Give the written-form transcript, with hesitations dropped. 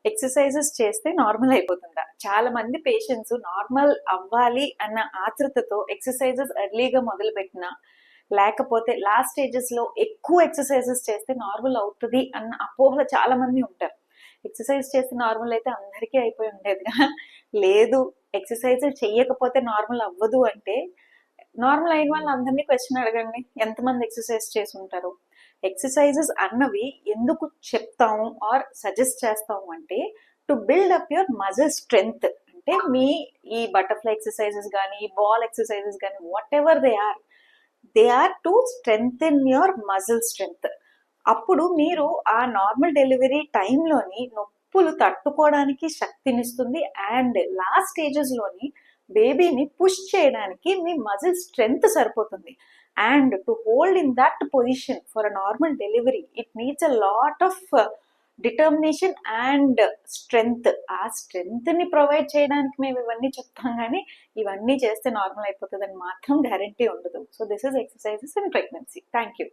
Exercises చేస్తే normal అయిపోతుందా? చాలా మంది పేషెంట్స్ నార్మల్ అవ్వాలి అన్న ఆతృతతో ఎక్సర్సైజెస్ ఎర్లీగా మొదలుపెట్టినా, లేకపోతే లాస్ట్ స్టేజెస్ లో ఎక్కువ ఎక్సర్సైజెస్ చేస్తే నార్మల్ అవుతుంది అన్న అపోహలు చాలా మంది ఉంటారు. ఎక్సర్సైజ్ చేస్తే నార్మల్ అయితే అందరికీ అయిపోయి ఉండేదిగా. లేదు, ఎక్సర్సైజ్ చెయ్యకపోతే నార్మల్ అవ్వదు అంటే, నార్మల్ అయిన వాళ్ళు అందరినీ క్వశ్చన్ అడగండి, ఎంతమంది ఎక్సర్సైజ్ చేసి ఉంటారు? ఎక్సర్సైజెస్ అన్నవి ఎందుకు చెప్తాము ఆర్ సజెస్ట్ చేస్తాము అంటే, to build up your muscle strength. అంటే మీ ఈ బటర్ఫ్లై ఎక్సర్సైజెస్ కానీ, బాల్ ఎక్సర్సైజెస్ కానీ, whatever they are to strengthen your muscle strength. అప్పుడు మీరు ఆ నార్మల్ డెలివరీ టైంలోని నొప్పులు తట్టుకోవడానికి శక్తినిస్తుంది, అండ్ లాస్ట్ స్టేజెస్ లోని బేబీని పుష్ చేయడానికి మీ మజిల్ స్ట్రెంగ్త్ సరిపోతుంది. And to hold in that position for a normal delivery it needs a lot of determination and strength. ఆ స్ట్రెంగ్త్ ని ప్రొవైడ్ చేయడానికి మేము ఇవన్నీ చెప్తాం, కానీ ఇవన్నీ చేస్తే నార్మల్ అయిపోతుందని మాత్రం గ్యారంటీ ఉండదు. So this is exercises in pregnancy. Thank you.